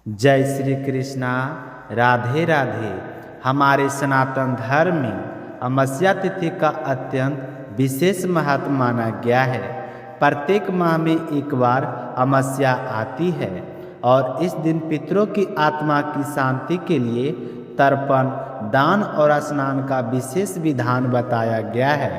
जय श्री कृष्णा। राधे राधे। हमारे सनातन धर्म में अमावस्या तिथि का अत्यंत विशेष महत्व माना गया है। प्रत्येक माह में एक बार अमावस्या आती है और इस दिन पितरों की आत्मा की शांति के लिए तर्पण, दान और स्नान का विशेष विधान बताया गया है।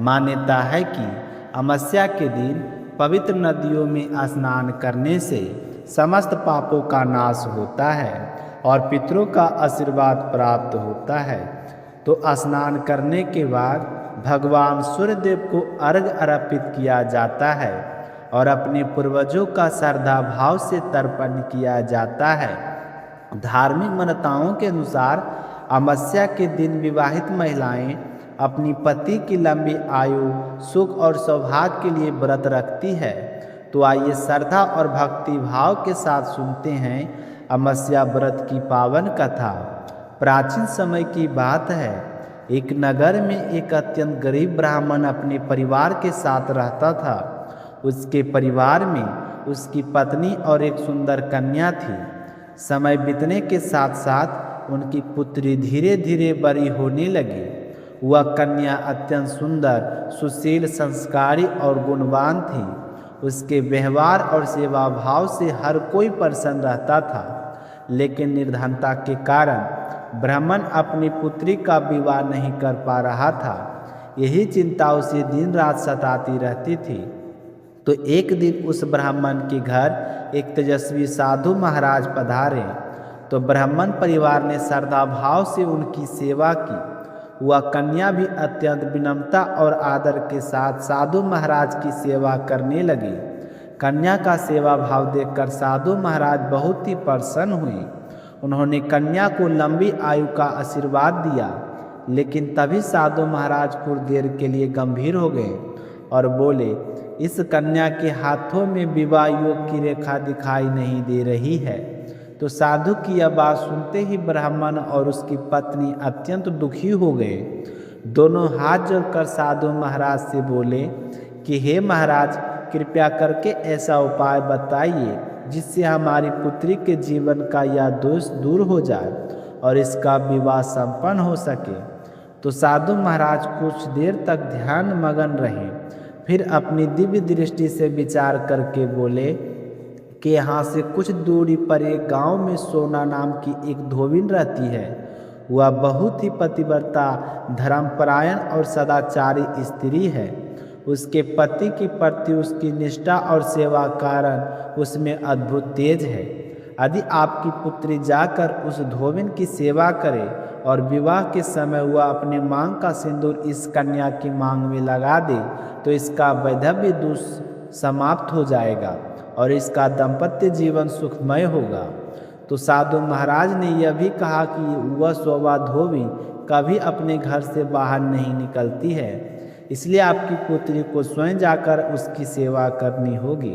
मान्यता है कि अमावस्या के दिन पवित्र नदियों में स्नान करने से समस्त पापों का नाश होता है और पितरों का आशीर्वाद प्राप्त होता है। तो स्नान करने के बाद भगवान सूर्यदेव को अर्घ्य अर्पित किया जाता है और अपने पूर्वजों का श्रद्धा भाव से तर्पण किया जाता है। धार्मिक मान्यताओं के अनुसार अमावस्या के दिन विवाहित महिलाएं अपनी पति की लंबी आयु, सुख और सौभाग्य के लिए व्रत रखती है। तो आइए श्रद्धा और भक्ति भाव के साथ सुनते हैं अमावस्या व्रत की पावन कथा। प्राचीन समय की बात है, एक नगर में एक अत्यंत गरीब ब्राह्मण अपने परिवार के साथ रहता था। उसके परिवार में उसकी पत्नी और एक सुंदर कन्या थी। समय बीतने के साथ साथ उनकी पुत्री धीरे धीरे बड़ी होने लगी। वह कन्या अत्यंत सुंदर, सुशील, संस्कारी और गुणवान थी। उसके व्यवहार और सेवा भाव से हर कोई प्रसन्न रहता था, लेकिन निर्धनता के कारण ब्राह्मण अपनी पुत्री का विवाह नहीं कर पा रहा था। यही चिंता उसे दिन रात सताती रहती थी। तो एक दिन उस ब्राह्मण के घर एक तेजस्वी साधु महाराज पधारे। तो ब्राह्मण परिवार ने श्रद्धा भाव से उनकी सेवा की। वह कन्या भी अत्यंत विनम्रता और आदर के साथ साधु महाराज की सेवा करने लगी। कन्या का सेवा भाव देखकर साधु महाराज बहुत ही प्रसन्न हुए। उन्होंने कन्या को लंबी आयु का आशीर्वाद दिया, लेकिन तभी साधु महाराज कुछ देर के लिए गंभीर हो गए और बोले, इस कन्या के हाथों में विवाह योग की रेखा दिखाई नहीं दे रही है। तो साधु की यह बात सुनते ही ब्राह्मण और उसकी पत्नी अत्यंत दुखी हो गए। दोनों हाथ जोड़कर साधु महाराज से बोले कि हे महाराज, कृपया करके ऐसा उपाय बताइए जिससे हमारी पुत्री के जीवन का यह दोष दूर हो जाए और इसका विवाह संपन्न हो सके। तो साधु महाराज कुछ देर तक ध्यान मगन रहे, फिर अपनी दिव्य दृष्टि से विचार करके बोले कि यहाँ से कुछ दूरी पर एक गांव में सोना नाम की एक धोबिन रहती है। वह बहुत ही पतिव्रता, धर्मपरायण और सदाचारी स्त्री है। उसके पति के प्रति उसकी निष्ठा और सेवा कारण उसमें अद्भुत तेज है। यदि आपकी पुत्री जाकर उस धोबिन की सेवा करे और विवाह के समय वह अपने मांग का सिंदूर इस कन्या की मांग में लगा दे, तो इसका वैधव्य दोष समाप्त हो जाएगा और इसका दाम्पत्य जीवन सुखमय होगा। तो साधु महाराज ने यह भी कहा कि वह शोभा धोबिन कभी अपने घर से बाहर नहीं निकलती है, इसलिए आपकी पुत्री को स्वयं जाकर उसकी सेवा करनी होगी।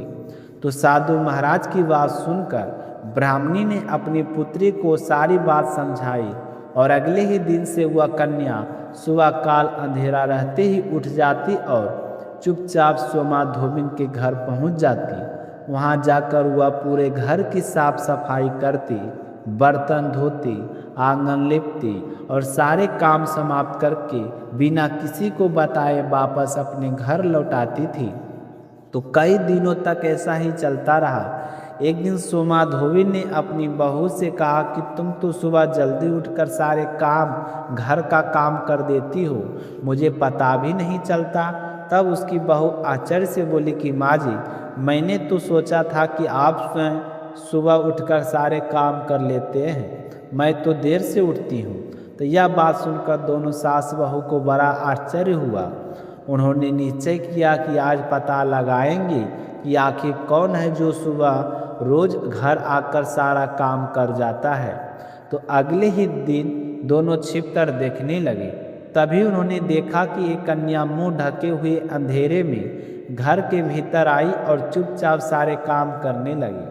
तो साधु महाराज की बात सुनकर ब्राह्मणी ने अपनी पुत्री को सारी बात समझाई और अगले ही दिन से वह कन्या सुबह काल अंधेरा रहते ही उठ जाती और चुपचाप सोमा धोबिन के घर पहुंच जाती। वहां जाकर वह पूरे घर की साफ सफाई करती, बर्तन धोती, आंगन लिपती और सारे काम समाप्त करके बिना किसी को बताए वापस अपने घर लौटाती थी। तो कई दिनों तक ऐसा ही चलता रहा। एक दिन सोमा धोबिन ने अपनी बहू से कहा कि तुम तो सुबह जल्दी उठकर सारे काम, घर का काम कर देती हो, मुझे पता भी नहीं चलता। तब उसकी बहू आश्चर्य से बोली कि माँ जी, मैंने तो सोचा था कि आप स्वयं सुबह उठकर सारे काम कर लेते हैं, मैं तो देर से उठती हूँ। तो यह बात सुनकर दोनों सास बहू को बड़ा आश्चर्य हुआ। उन्होंने निश्चय किया कि आज पता लगाएंगे कि आखिर कौन है जो सुबह रोज घर आकर सारा काम कर जाता है। तो अगले ही दिन दोनों छिपकर देखने लगे। तभी उन्होंने देखा कि एक कन्या मुंह ढके हुए अंधेरे में घर के भीतर आई और चुपचाप सारे काम करने लगी।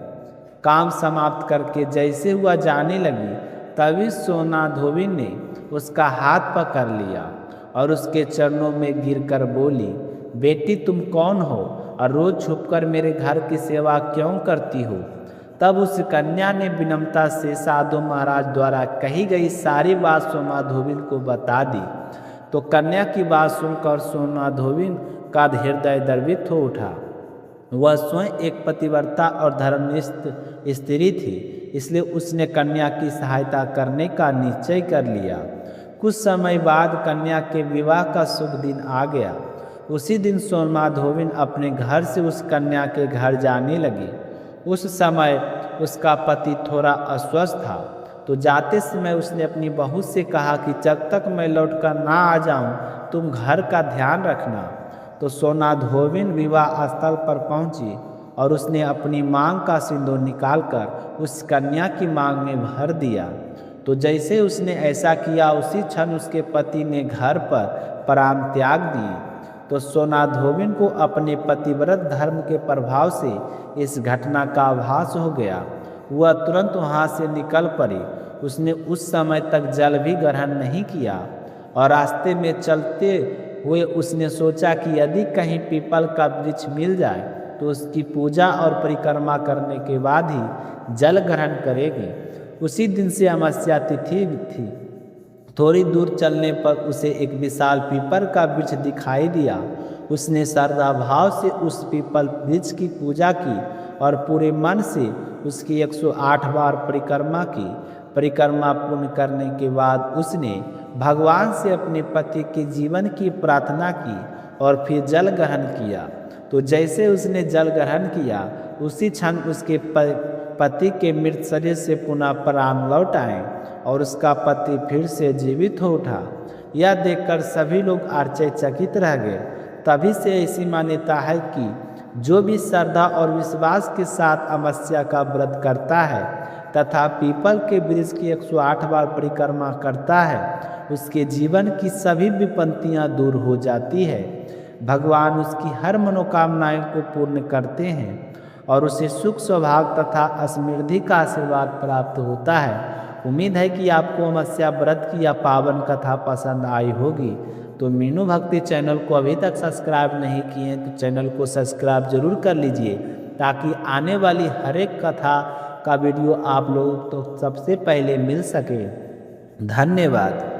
काम समाप्त करके जैसे हुआ जाने लगी, तभी सोना धोबिन ने उसका हाथ पकड़ लिया और उसके चरणों में गिरकर बोली, बेटी तुम कौन हो और रोज छुपकर मेरे घर की सेवा क्यों करती हो? तब उस कन्या ने विनम्रता से साधु महाराज द्वारा कही गई सारी बात सोमाधोबिन को बता दी। तो कन्या की बात सुनकर सोमाधोबिन का हृदय द्रवित हो उठा। वह स्वयं एक पतिव्रता और धर्मनिष्ठ स्त्री थी, इसलिए उसने कन्या की सहायता करने का निश्चय कर लिया। कुछ समय बाद कन्या के विवाह का शुभ दिन आ गया। उसी दिन सोमाधोबिन अपने घर से उस कन्या के घर जाने लगी। उस समय उसका पति थोड़ा अस्वस्थ था, तो जाते समय उसने अपनी बहू से कहा कि जब तक मैं लौटकर ना आ जाऊं, तुम घर का ध्यान रखना। तो सोमाधोबिन विवाह स्थल पर पहुंची और उसने अपनी मांग का सिंदूर निकालकर उस कन्या की मांग में भर दिया। तो जैसे उसने ऐसा किया, उसी क्षण उसके पति ने घर पर प्राण त्याग दिए। तो सोमाधोबिन को अपने पतिव्रत धर्म के प्रभाव से इस घटना का आभास हो गया। वह तुरंत वहाँ से निकल पड़ी। उसने उस समय तक जल भी ग्रहण नहीं किया और रास्ते में चलते हुए उसने सोचा कि यदि कहीं पीपल का वृक्ष मिल जाए तो उसकी पूजा और परिक्रमा करने के बाद ही जल ग्रहण करेगी। उसी दिन से अमावस्या तिथि थी। थोड़ी दूर चलने पर उसे एक विशाल पीपल का वृक्ष दिखाई दिया। उसने श्रद्धा भाव से उस पीपल वृक्ष की पूजा की और पूरे मन से उसकी 108 बार परिक्रमा की। परिक्रमा पूर्ण करने के बाद उसने भगवान से अपने पति के जीवन की प्रार्थना की और फिर जल ग्रहण किया। तो जैसे उसने जल ग्रहण किया, उसी क्षण उसके पति के मृत शरीर से पुनः प्राण लौट आए और उसका पति फिर से जीवित हो उठा। यह देखकर सभी लोग आश्चर्यचकित रह गए। तभी से ऐसी मान्यता है कि जो भी श्रद्धा और विश्वास के साथ अमावस्या का व्रत करता है तथा पीपल के वृक्ष की 108 बार परिक्रमा करता है, उसके जीवन की सभी विपत्तियां दूर हो जाती है। भगवान उसकी हर मनोकामनाएं को पूर्ण करते हैं और उसे सुख सौभाग्य तथा समृद्धि का आशीर्वाद प्राप्त होता है। उम्मीद है कि आपको अमावस्या व्रत की यह पावन कथा पसंद आई होगी। तो मीनू भक्ति चैनल को अभी तक सब्सक्राइब नहीं किए हैं तो चैनल को सब्सक्राइब जरूर कर लीजिए, ताकि आने वाली हर एक कथा का वीडियो आप लोगों को सबसे पहले मिल सके। धन्यवाद।